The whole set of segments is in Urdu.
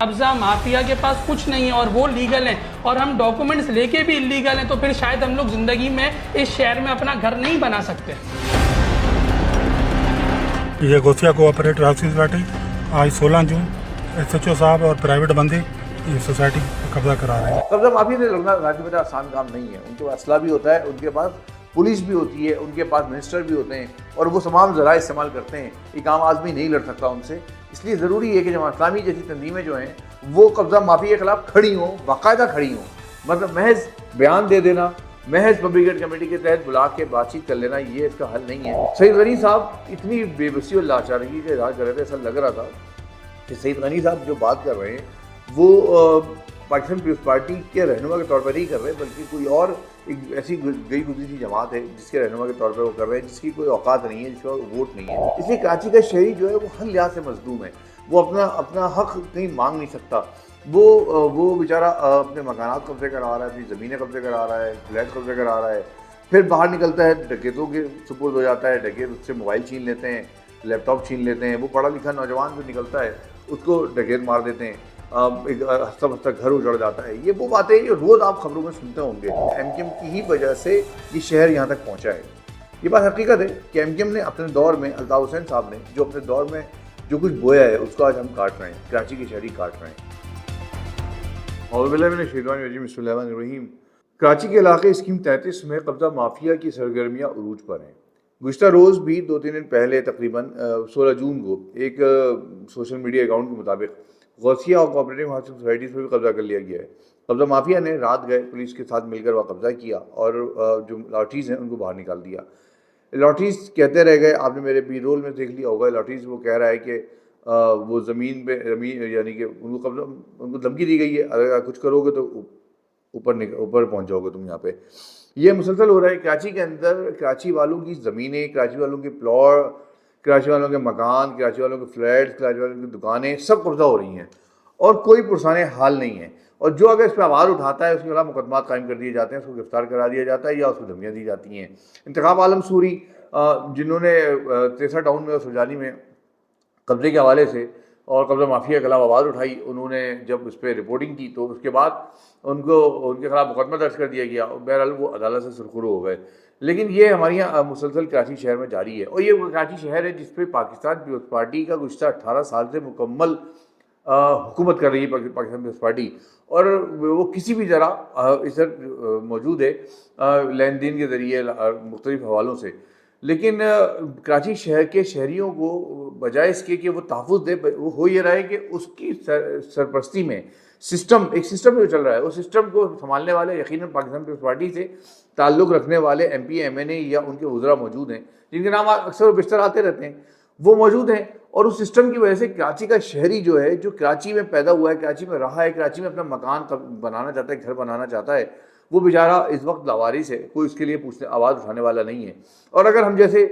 قبضہ مافیا کے پاس کچھ نہیں ہے اور وہ لیگل ہیں اور ہم ڈاکومنٹس لے کے بھی اللیگل ہیں، تو پھر شاید ہم لوگ زندگی میں اس شہر میں اپنا گھر نہیں بنا سکتے۔ یہ گوسیا کوآپریٹو ہاؤسنگ سوسائٹی آج 16 جون SHO صاحب اور پرائیویٹ بندے یہ سوسائٹی قبضہ کرا رہے ہیں۔ قبضہ مافیا سے لڑنا راجی بیٹا آسان کام نہیں ہے، ان کے پاس اسلحہ بھی ہوتا ہے، ان کے پاس پولیس بھی ہوتی ہے، ان کے پاس منسٹر بھی ہوتے ہیں اور وہ تمام ذرائع استعمال کرتے ہیں۔ ایک عام آدمی نہیں لڑ سکتا ان سے، اس لیے ضروری ہے کہ جماعت اسلامی جیسی تنظیمیں جو ہیں وہ قبضہ مافیا کے خلاف کھڑی ہوں، باقاعدہ کھڑی ہوں۔ مطلب محض بیان دے دینا، محض پبلک کمیٹی کے تحت بلا کے بات چیت کر لینا، یہ اس کا حل نہیں ہے۔ سید غنی صاحب اتنی بے بسی اور لاچارگی کا اظہار کر رہے تھے، ایسا لگ رہا تھا کہ سید غنی صاحب جو بات کر رہے ہیں وہ پاکستان پیپلز پارٹی کے رہنما کے طور پر نہیں کر رہے، بلکہ کوئی اور ایک ایسی گئی گزری سی جماعت ہے جس کے رہنما کے طور پر وہ کر رہے ہیں، جس کی کوئی اوقات نہیں ہے، جس کا ووٹ نہیں ہے۔ اس لیے کراچی کا شہری جو ہے وہ ہر لحاظ سے مظلوم ہے، وہ اپنا حق کہیں مانگ نہیں سکتا۔ وہ بیچارہ اپنے مکانات قبضے کرا رہا ہے، اپنی زمینیں قبضے کرا رہا ہے، فلیٹ قبضے کرا رہا ہے، پھر باہر نکلتا ہے ڈکیتوں کے سپرد ہو جاتا ہے، ڈکیت اس سے موبائل چھین لیتے ہیں، لیپ ٹاپ چھین لیتے ہیں، وہ پڑھا لکھا نوجوان جو نکلتا ہے اس کو ڈکیت مار دیتے ہیں، ایک ہفتہ بستہ گھر اجڑ جاتا ہے۔ یہ وہ باتیں جو روز آپ خبروں میں سنتے ہوں گے۔ ایم کیو ایم کی ہی وجہ سے یہ شہر یہاں تک پہنچا ہے۔ یہ بات حقیقت ہے کہ ایم کیو ایم نے اپنے دور میں، الطاف حسین صاحب نے جو اپنے دور میں جو کچھ بویا ہے اس کو آج ہم کاٹ رہے ہیں، کراچی کے شہری کاٹ رہے ہیں۔ اعوذ باللہ من الشیطان الرجیم، بسم اللہ الرحمن الرحیم۔ کراچی کے علاقے اسکیم 33 میں قبضہ مافیا کی سرگرمیاں عروج پر ہیں۔ گزشتہ روز بھی 2-3 دن پہلے تقریباً 16 جون کو ایک سوشل میڈیا اکاؤنٹ کے مطابق غوثیہ اور کوآپریٹو ہاؤسنگ سوسائٹیز پر بھی قبضہ کر لیا گیا ہے۔ قبضہ مافیا نے رات گئے پولیس کے ساتھ مل کر وہاں قبضہ کیا اور جو لاٹھیز ہیں ان کو باہر نکال دیا۔ لاٹھیز کہتے رہ گئے، آپ نے میرے بی رول میں دیکھ لیا ہوگا، لاٹھیز وہ کہہ رہا ہے کہ وہ زمین پہ یعنی کہ ان کو قبضہ، ان کو دھمکی دی گئی ہے، اگر کچھ کرو گے تو اوپر پہنچ جاؤ گے تم یہاں پہ۔ یہ مسلسل ہو رہا ہے کراچی کے اندر۔ کراچی والوں کی زمینیں، کراچی والوں کے پلاٹ، کراچی والوں کے مکان، کراچی والوں کے فلیٹس، کراچی والوں کی دکانیں سب قبضہ ہو رہی ہیں اور کوئی پرسان حال نہیں ہے۔ اور جو اگر اس پہ آواز اٹھاتا ہے اس کے خلاف مقدمات قائم کر دیے جاتے ہیں، اس کو گرفتار کرا دیا جاتا ہے یا اس کو دھمکیاں دی جاتی ہیں۔ انتخاب عالم سوری جنہوں نے 63 ٹاؤن میں اور سرجانی میں قبضے کے حوالے سے اور قبضہ مافیا کے خلاف آواز اٹھائی، انہوں نے جب اس پہ رپورٹنگ کی تو اس کے بعد ان کے خلاف مقدمہ درج کر دیا گیا اور بہرحال وہ عدالت سے سرخرو ہو گئے۔ لیکن یہ ہمارے یہاں مسلسل کراچی شہر میں جاری ہے اور یہ کراچی شہر ہے جس پہ پاکستان پیپلز پارٹی کا گزشتہ 18 سال سے مکمل حکومت کر رہی ہے پاکستان پیپلز پارٹی، اور وہ کسی بھی طرح اس پر موجود ہے لین دین کے ذریعے مختلف حوالوں سے۔ لیکن کراچی شہر کے شہریوں کو بجائے اس کے کہ وہ تحفظ دے، وہ ہو یہ رہا ہے کہ اس کی سرپرستی میں ایک سسٹم جو چل رہا ہے، اس سسٹم کو سنبھالنے والے یقیناً پاکستان پیپلز پارٹی سے تعلق رکھنے والے ایم پی ایم این اے یا ان کے وزراء موجود ہیں، جن کے نام اکثر و بیشتر آتے رہتے ہیں، وہ موجود ہیں۔ اور اس سسٹم کی وجہ سے کراچی کا شہری جو ہے، جو کراچی میں پیدا ہوا ہے، کراچی میں رہا ہے، کراچی میں اپنا مکان بنانا چاہتا ہے، گھر بنانا چاہتا ہے، وہ بیچارہ اس وقت لاوارث ہے، کوئی اس کے لیے آواز اٹھانے والا نہیں ہے۔ اور اگر ہم جیسے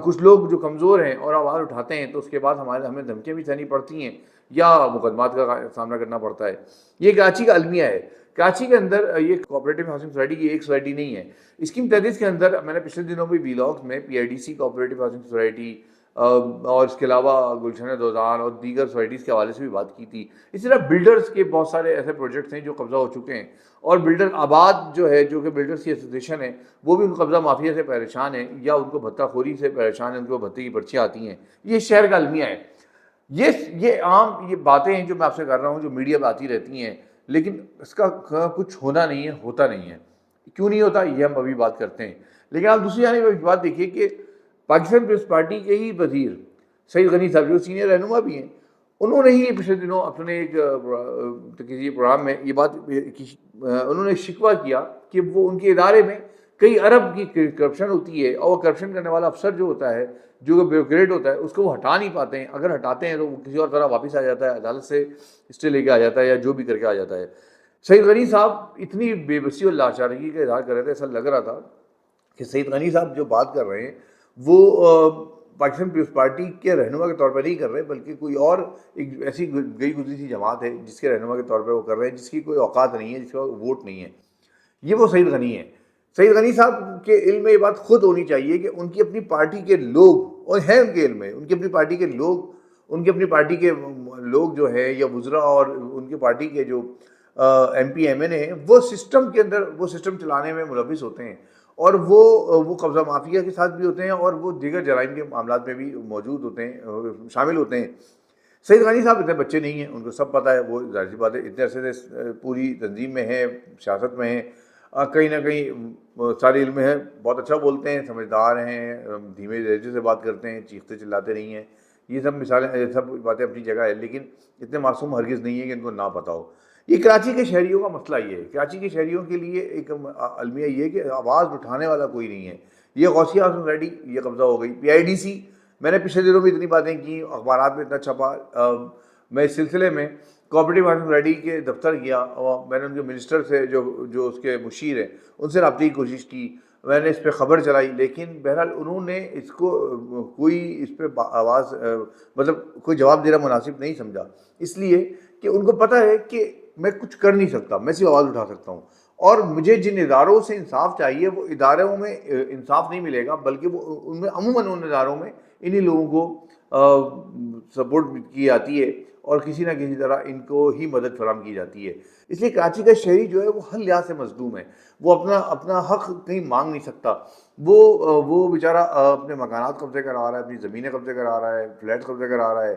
کچھ لوگ جو کمزور ہیں اور آواز اٹھاتے ہیں تو اس کے بعد ہمیں دھمکیاں بھی سہنی پڑتی ہیں یا مقدمات کا سامنا کرنا پڑتا ہے۔ یہ کراچی کا المیہ ہے۔ کراچی کے اندر یہ کوآپریٹو ہاؤسنگ سوسائٹی کی ایک سوسائٹی نہیں ہے۔ اسکیم 33 کے اندر میں نے پچھلے دنوں بھی ویلاگز میں PIDC کوآپریٹو ہاؤسنگ سوسائٹی اور اس کے علاوہ گلشن دوزان اور دیگر سوسائٹیز کے حوالے سے بھی بات کی تھی۔ اسی طرح بلڈرز کے بہت سارے ایسے پروجیکٹس ہیں جو قبضہ ہو چکے ہیں، اور بلڈر آباد جو ہے، جو کہ بلڈرز کی ایسوسیشن ہے، وہ بھی ان قبضہ مافیا سے پریشان ہے یا ان کو بھتہ خوری سے پریشان ہے، ان کو بھتے کی پرچیاں آتی ہیں۔ یہ شہر کا المیہ ہے۔ یہ عام یہ باتیں ہیں جو میں آپ سے کر رہا ہوں، جو میڈیا پہ آتی رہتی ہیں، لیکن اس کا کچھ ہونا نہیں ہے، ہوتا نہیں ہے۔ کیوں نہیں ہوتا یہ ہم ابھی بات کرتے ہیں۔ لیکن آپ دوسری جانب ایک بات دیکھیے کہ پاکستان پیپلز پارٹی کے ہی وزیر سید غنی صاحب جو سینئر رہنما بھی ہیں، انہوں نے ہی پچھلے دنوں اپنے ایک کسی پروگرام میں یہ بات انہوں نے شکوہ کیا کہ وہ ان کے ادارے میں کئی ارب کی کرپشن ہوتی ہے، اور وہ کرپشن کرنے والا افسر جو ہوتا ہے، جو بیوروکریٹ ہوتا ہے، اس کو وہ ہٹا نہیں پاتے ہیں۔ اگر ہٹاتے ہیں تو وہ کسی اور طرح واپس آ جاتا ہے، عدالت سے اسٹے لے کے آ جاتا ہے یا جو بھی کر کے آ جاتا ہے۔ سید غنی صاحب اتنی بے بسی اور لاچارگی کا اظہار کر رہے تھے، ایسا لگ رہا تھا کہ سید غنی صاحب جو بات کر رہے ہیں وہ پاکستان پیپلز پارٹی کے رہنما کے طور پر نہیں کر رہے، بلکہ کوئی اور ایک ایسی گئی گزری سی جماعت ہے جس کے رہنما کے طور پر وہ کر رہے ہیں، جس کی کوئی اوقات نہیں ہے، جس کا ووٹ نہیں ہے۔ یہ وہ سید غنی ہے۔ سید غنی صاحب کے علم میں یہ بات خود ہونی چاہیے کہ ان کی اپنی پارٹی کے لوگ، اور ہیں ان کے علم میں، ان کی اپنی پارٹی کے لوگ ان کی اپنی پارٹی کے لوگ جو ہے یا وزراء اور ان کی پارٹی کے جو ایم پی ایم این اے ہیں وہ سسٹم کے اندر وہ سسٹم چلانے میں ملوث ہوتے ہیں اور وہ قبضہ مافیا کے ساتھ بھی ہوتے ہیں اور وہ دیگر جرائم کے معاملات میں بھی موجود ہوتے ہیں، شامل ہوتے ہیں۔ سعید غانی صاحب اتنے بچے نہیں ہیں، ان کو سب پتہ ہے، وہ ظاہر سی بات ہے اتنے عرصے سے پوری تنظیم میں ہیں، سیاست میں ہیں، کہیں نہ کہیں سارے علم میں ہے، بہت اچھا بولتے ہیں، سمجھدار ہیں، دھیمے لہجے سے بات کرتے ہیں، چیختے چلاتے نہیں ہیں، یہ سب مثالیں، یہ سب باتیں اپنی جگہ ہے، لیکن اتنے معصوم ہرگز نہیں ہے کہ ان کو نہ پتہ ہو۔ یہ کراچی کے شہریوں کا مسئلہ یہ ہے، کراچی کے شہریوں کے لیے ایک المیہ یہ ہے کہ آواز اٹھانے والا کوئی نہیں ہے۔ یہ غوثیہ سوسائٹی یہ قبضہ ہو گئی، پی آئی ڈی سی، میں نے پچھلے دنوں میں اتنی باتیں کی، اخبارات میں اتنا چھپا، میں اس سلسلے میں کوآپریٹو ہاؤسنگ سوسائٹی کے دفتر گیا اور میں نے ان کے منسٹر سے جو اس کے مشیر ہیں ان سے رابطے کی کوشش کی، میں نے اس پہ خبر چلائی، لیکن بہرحال انہوں نے اس کو کوئی اس پہ آواز مطلب کوئی جواب دینا مناسب نہیں سمجھا، اس لیے کہ ان کو پتہ ہے کہ میں کچھ کر نہیں سکتا، میں صرف آواز اٹھا سکتا ہوں، اور مجھے جن اداروں سے انصاف چاہیے وہ اداروں میں انصاف نہیں ملے گا، بلکہ وہ ان میں عموماً ان اداروں میں انہی لوگوں کو سپورٹ کی جاتی ہے اور کسی نہ کسی طرح ان کو ہی مدد فراہم کی جاتی ہے۔ اس لیے کراچی کا شہری جو ہے وہ ہر لحاظ سے مظلوم ہے، وہ اپنا حق کہیں مانگ نہیں سکتا، وہ بیچارہ اپنے مکانات قبضے کرا رہا ہے، اپنی زمینیں قبضے کرا رہا ہے، فلیٹ قبضے کرا رہا ہے،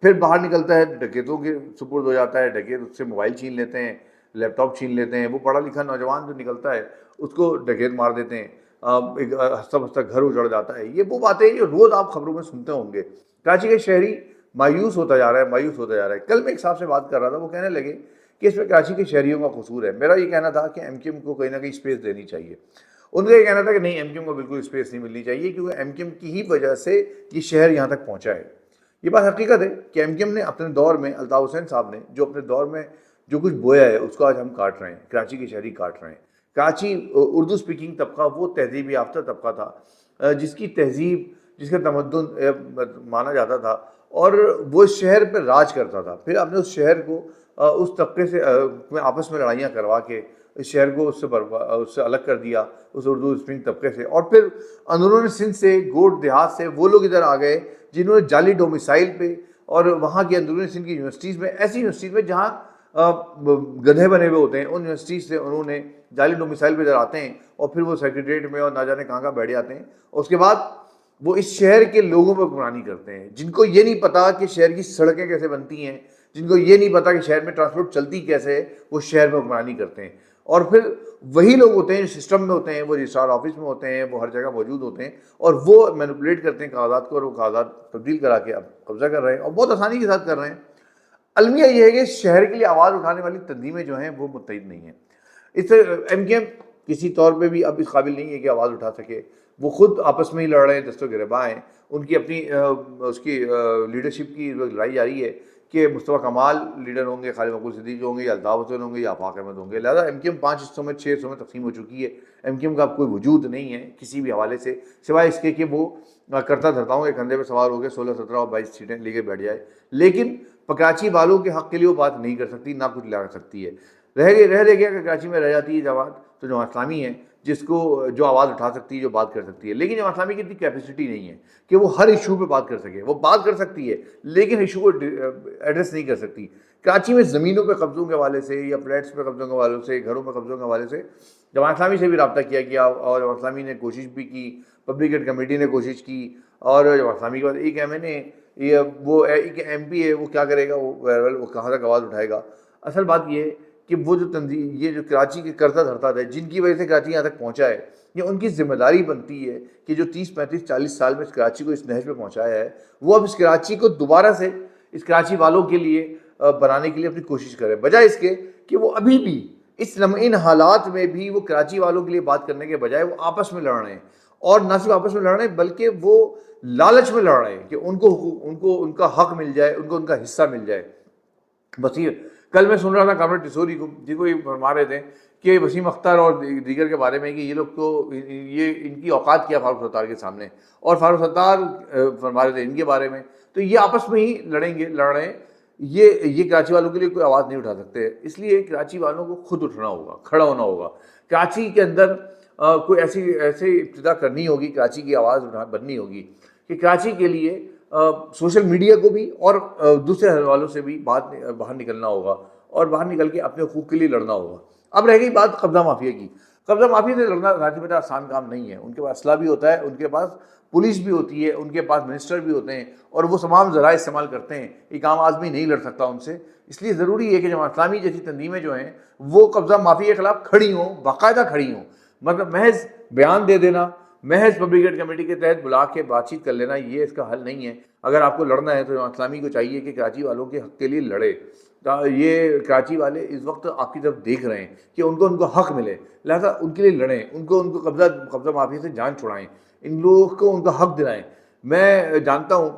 پھر باہر نکلتا ہے ڈکیتوں کے سپرد ہو جاتا ہے، ڈکیت اس سے موبائل چھین لیتے ہیں، لیپ ٹاپ چھین لیتے ہیں، وہ پڑھا لکھا نوجوان جو نکلتا ہے اس کو ڈکیت مار دیتے ہیں، ایک ہنستا بستا گھر اجڑ جاتا ہے۔ یہ وہ باتیں جو روز آپ خبروں میں سنتے ہوں گے۔ کراچی کے شہری مایوس ہوتا جا رہا ہے، مایوس ہوتا جا رہا ہے۔ کل میں ایک صاحب سے بات کر رہا تھا، وہ کہنے لگے کہ اس میں کراچی کے شہریوں کا قصور ہے۔ میرا یہ کہنا تھا کہ ایم کیو ایم کو کہیں نہ کہیں اسپیس دینی چاہیے۔ ان کا یہ کہنا تھا کہ نہیں، ایم کیو ایم کو بالکل اسپیس نہیں ملنی چاہیے، کیونکہ ایم کیو ایم کی ہی وجہ سے یہ شہر یہاں تک پہنچا ہے۔ یہ بات حقیقت ہے کہ ایم کیو ایم نے اپنے دور میں، الطاف حسین صاحب نے جو اپنے دور میں جو کچھ بویا ہے اس کو آج ہم کاٹ رہے ہیں، کراچی کے شہری کاٹ رہے ہیں۔ کراچی اردو سپیکنگ طبقہ وہ تہذیب یافتہ طبقہ تھا جس کی تہذیب، جس کا تمدن مانا جاتا تھا، اور وہ اس شہر پہ راج کرتا تھا۔ پھر آپ نے اس شہر کو اس طبقے سے آپس میں لڑائیاں کروا کے اس شہر کو اس سے الگ کر دیا، اس اردو اسپیکنگ طبقے سے، اور پھر اندرون سندھ سے، گوٹ دیہات سے وہ لوگ ادھر آ گئے جنہوں نے جعلی ڈومیسائل پہ اور وہاں کی اندرون سندھ کی یونیورسٹیز میں، ایسی یونیورسٹیز میں جہاں گدھے بنے ہوئے ہوتے ہیں، ان یونیورسٹیز سے انہوں نے جعلی ڈومیسائل پہ ادھر آتے ہیں اور پھر وہ سیکریٹریٹ میں اور نہ جانے کہاں بیٹھ جاتے ہیں، اور اس کے بعد وہ اس شہر کے لوگوں پر حکمرانی کرتے ہیں، جن کو یہ نہیں پتا کہ شہر کی سڑکیں کیسے بنتی ہیں، جن کو یہ نہیں پتا کہ شہر میں ٹرانسپورٹ چلتی کیسے ہے، وہ شہر میں حکمرانی کرتے ہیں۔ اور پھر وہی لوگ ہوتے ہیں جو سسٹم میں ہوتے ہیں، وہ رجسٹرار آفس میں ہوتے ہیں، وہ ہر جگہ موجود ہوتے ہیں، اور وہ مینپولیٹ کرتے ہیں کاغذات کو، اور وہ کاغذات تبدیل کرا کے اب قبضہ کر رہے ہیں، اور بہت آسانی کے ساتھ کر رہے ہیں۔ المیہ یہ ہے کہ شہر کے لیے آواز اٹھانے والی تنظیمیں جو ہیں وہ متحد نہیں ہیں۔ اس سے ایم کیو ایم کسی طور پہ بھی اب اس قابل نہیں ہے کہ آواز اٹھا سکے، وہ خود آپس میں ہی لڑ رہے ہیں، دست و گریباں ہیں، ان کی اپنی اس کی لیڈرشپ کی لڑائی جاری ہے کہ مصطفیٰ کمال لیڈر ہوں گے، خالد مقبول صدیقی ہوں گے، یا الطاف حسین ہوں گے، یا آفاق احمد ہوں گے۔ لہٰذا ایم کیو ایم 5 حصوں میں 6 حصوں میں تقسیم ہو چکی ہے۔ ایم کیو ایم کا اب کوئی وجود نہیں ہے کسی بھی حوالے سے، سوائے اس کے کہ وہ کرتا دھرتاؤں کے کندھے پہ سوار ہو کے 16، 17 اور 22 سیٹیں لے کے بیٹھ جائے، لیکن کراچی والوں کے حق کے لیے وہ بات نہیں کر سکتی، نہ کچھ لا سکتی ہے۔ رہ گیا کہ کراچی میں رہ جاتی ہے جماعت، تو جماعت اسلامی ہے جو آواز اٹھا سکتی ہے، جو بات کر سکتی ہے، لیکن جماعت اسلامی کی اتنی کیپیسٹی نہیں ہے کہ وہ ہر ایشو پہ بات کر سکے۔ وہ بات کر سکتی ہے لیکن ایشو کو ایڈریس نہیں کر سکتی۔ کراچی میں زمینوں پہ قبضوں کے حوالے سے، یا فلیٹس پہ قبضوں کے حوالے سے، گھروں پہ قبضوں کے حوالے سے جماعت اسلامی سے بھی رابطہ کیا گیا، اور جماعت اسلامی نے کوشش بھی کی، پبلک کمیٹی نے کوشش کی، اور جماعت اسلامی کے بعد ایک ایم این اے، وہ ایک ایم پی ہے، وہ کیا کرے گا، وہ کہاں تک آواز اٹھائے گا۔ اصل بات یہ ہے کہ وہ جو تنظیم، یہ جو کراچی کے کرتا دھرتا تھے، جن کی وجہ سے کراچی یہاں تک پہنچا ہے، یہ ان کی ذمہ داری بنتی ہے کہ جو 30، 35، 40 سال میں اس کراچی کو اس نہج پہ پہنچایا ہے، وہ اب اس کراچی کو دوبارہ سے اس کراچی والوں کے لیے بنانے کے لیے اپنی کوشش کرے، بجائے اس کے کہ وہ ابھی بھی ان حالات میں بھی وہ کراچی والوں کے لیے بات کرنے کے بجائے وہ آپس میں لڑ رہے ہیں، اور نہ صرف آپس میں لڑ رہے ہیں بلکہ وہ لالچ میں لڑ رہے ہیں کہ ان کو ان کا حق مل جائے، ان کو ان کا حصہ مل جائے۔ بصیر کل میں سن رہا تھا کامریڈ ٹسوری کو، جن کو یہ فرما رہے تھے کہ وسیم اختر اور دیگر کے بارے میں کہ یہ لوگ تو یہ ان کی اوقات کیا فاروق ستار کے سامنے، اور فاروق ستار فرما رہے تھے ان کے بارے میں، تو یہ آپس میں ہی لڑ رہے ہیں۔ یہ کراچی والوں کے لیے کوئی آواز نہیں اٹھا سکتے، اس لیے کراچی والوں کو خود اٹھنا ہوگا، کھڑا ہونا ہوگا۔ کراچی کے اندر کوئی ایسے ابتدا کرنی ہوگی، کراچی کی آواز بننی ہوگی کہ کراچی کے لیے سوشل میڈیا کو بھی اور دوسرے حوالوں سے بھی باہر نکلنا ہوگا اور باہر نکل کے اپنے حقوق کے لیے لڑنا ہوگا. اب رہ گئی بات قبضہ مافیا کی. قبضہ مافیا سے لڑنا راجی بیٹا آسان کام نہیں ہے. ان کے پاس اسلحہ بھی ہوتا ہے, ان کے پاس پولیس بھی ہوتی ہے, ان کے پاس منسٹر بھی ہوتے ہیں, اور وہ تمام ذرائع استعمال کرتے ہیں. ایک عام آدمی نہیں لڑ سکتا ان سے. اس لیے ضروری ہے کہ جماعت اسلامی جیسی تنظیمیں جو ہیں وہ قبضہ مافیا کے خلاف کھڑی ہوں, باقاعدہ کھڑی ہوں. مطلب محض بیان دے دینا, محض پبلک کمیٹی کے تحت بلا کے بات چیت کر لینا, یہ اس کا حل نہیں ہے. اگر آپ کو لڑنا ہے تو جماعت اسلامی کو چاہیے کہ کراچی والوں کے حق کے لیے لڑے. یہ کراچی والے اس وقت آپ کی طرف دیکھ رہے ہیں کہ ان کو حق ملے, لہذا ان کے لیے لڑیں, ان کو قبضہ مافیا سے جان چھڑائیں, ان لوگوں کو ان کا حق دلائیں. میں جانتا ہوں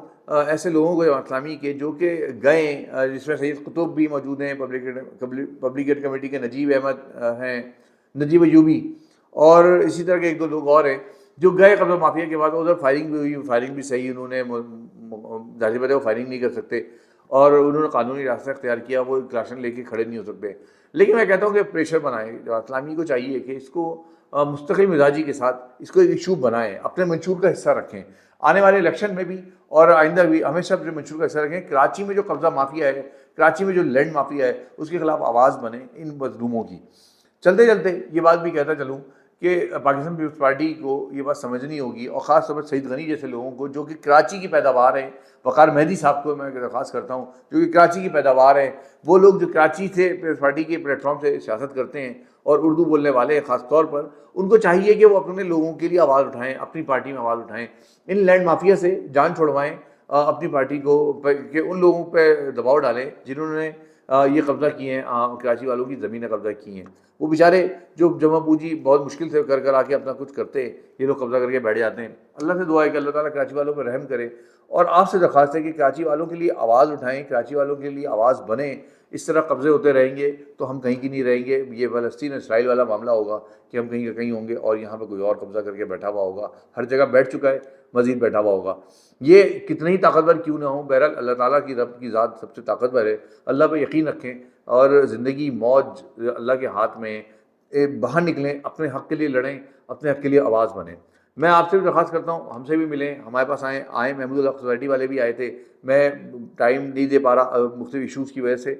ایسے لوگوں کو جماعت اسلامی کے جو کہ گئے, جس میں سید قطب بھی موجود ہیں, پبلک کمیٹی کے نجیب احمد ہیں, نجیب ایوبی, اور اسی طرح کے ایک دو لوگ اور ہیں جو گئے قبضہ مافیا کے بعد. ادھر فائرنگ بھی ہوئی, فائرنگ بھی صحیح, انہوں نے ظاہر بات ہے وہ فائرنگ نہیں کر سکتے اور انہوں نے قانونی راستہ اختیار کیا, وہ کلاشن لے کے کھڑے نہیں ہو سکتے. لیکن میں کہتا ہوں کہ پریشر بنائیں. جماعت اسلامی کو چاہیے کہ اس کو مستقل مزاجی کے ساتھ اس کو ایک ایشو بنائیں, اپنے منشور کا حصہ رکھیں. آنے والے الیکشن میں بھی اور آئندہ بھی ہمیشہ اپنے منشور کا حصہ رکھیں. کراچی میں جو قبضہ مافیا ہے, کراچی میں جو لینڈ مافیا ہے, اس کے خلاف آواز بنے ان مظلوموں کی. چلتے چلتے یہ بات بھی کہتا چلوں کہ پاکستان پیپلز پارٹی کو یہ بات سمجھنی ہوگی, اور خاص طور پر سعید غنی جیسے لوگوں کو جو کہ کراچی کی پیداوار ہیں. وقار مہدی صاحب کو میں درخواست کرتا ہوں جو کہ کراچی کی پیداوار ہیں, وہ لوگ جو کراچی سے پیپلز پارٹی کے پلیٹ فارم سے سیاست کرتے ہیں اور اردو بولنے والے خاص طور پر, ان کو چاہیے کہ وہ اپنے لوگوں کے لیے آواز اٹھائیں, اپنی پارٹی میں آواز اٹھائیں, ان لینڈ مافیا سے جان چھڑوائیں اپنی پارٹی کو, کہ ان لوگوں پہ دباؤ ڈالیں جنہوں نے یہ قبضہ کیے ہیں, کراچی والوں کی زمینیں قبضہ کی ہیں. وہ بیچارے جو جمع پوجی بہت مشکل سے کر آ کے اپنا کچھ کرتے, یہ لوگ قبضہ کر کے بیٹھ جاتے ہیں. اللہ سے دعا ہے کہ اللہ تعالیٰ کراچی والوں پہ رحم کرے, اور آپ سے درخواست ہے کہ کراچی والوں کے لیے آواز اٹھائیں, کراچی والوں کے لیے آواز بنیں. اس طرح قبضے ہوتے رہیں گے تو ہم کہیں کی نہیں رہیں گے. یہ فلسطین اسرائیل والا معاملہ ہوگا کہ ہم کہیں کا کہیں ہوں گے اور یہاں پہ کوئی اور قبضہ کر کے بیٹھا ہوا ہوگا. ہر جگہ بیٹھ چکا ہے, مزید بیٹھا ہوا ہوگا. یہ کتنے ہی طاقتور کیوں نہ ہوں, بہرحال اللہ تعالیٰ کی رب کی ذات سب سے طاقتور ہے. اللہ پہ یقین رکھیں اور زندگی موج اللہ کے ہاتھ میں, باہر نکلیں, اپنے حق کے لیے لڑیں, اپنے حق کے لیے آواز بنیں. میں آپ سے بھی درخواست کرتا ہوں ہم سے بھی ملیں, ہمارے پاس آئیں. محمود الحق سوسائٹی والے بھی آئے تھے, میں ٹائم نہیں دے پا رہا مختلف ایشوز کی وجہ سے,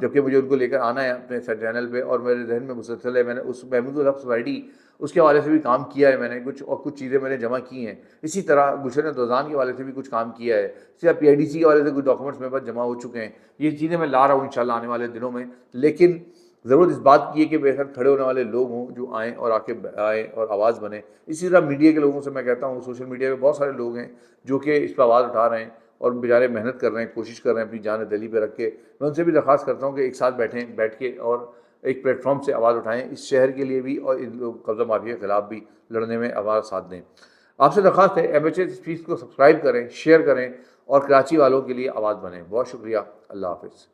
جبکہ مجھے ان کو لے کر آنا ہے اپنے چینل پہ, اور میرے ذہن میں مسلسل ہے. میں نے اس محمود الحق سوسائٹی اس کے حوالے سے بھی کام کیا ہے میں نے کچھ چیزیں میں نے جمع کی ہیں. اسی طرح گلشن دوزان کے حوالے سے بھی کچھ کام کیا ہے. اسی طرح PIDC کے حوالے سے کچھ ڈاکومنٹس میرے پاس جمع ہو چکے ہیں. یہ چیزیں میں لا رہا ہوں انشاءاللہ آنے والے دنوں میں. لیکن ضرورت اس بات کی ہے کہ میرے ساتھ کھڑے ہونے والے لوگ ہوں جو آئیں اور آئیں اور آواز بنیں. اسی طرح میڈیا کے لوگوں سے میں کہتا ہوں, سوشل میڈیا پہ بہت سارے لوگ ہیں جو کہ اس پہ آواز اٹھا رہے ہیں اور بیچارے محنت کر رہے ہیں, کوشش کر رہے ہیں اپنی جان دلی پہ رکھ کے. میں ان سے بھی درخواست کرتا ہوں کہ ایک ساتھ بیٹھ کے اور ایک پلیٹ فارم سے آواز اٹھائیں, اس شہر کے لیے بھی اور ان لوگ قبضہ مافیا کے خلاف بھی لڑنے میں آواز ساتھ دیں. آپ سے درخواست ہے MHS اسپیچ کو سبسکرائب کریں, شیئر کریں اور کراچی والوں کے لیے آواز بنیں. بہت شکریہ. اللہ حافظ.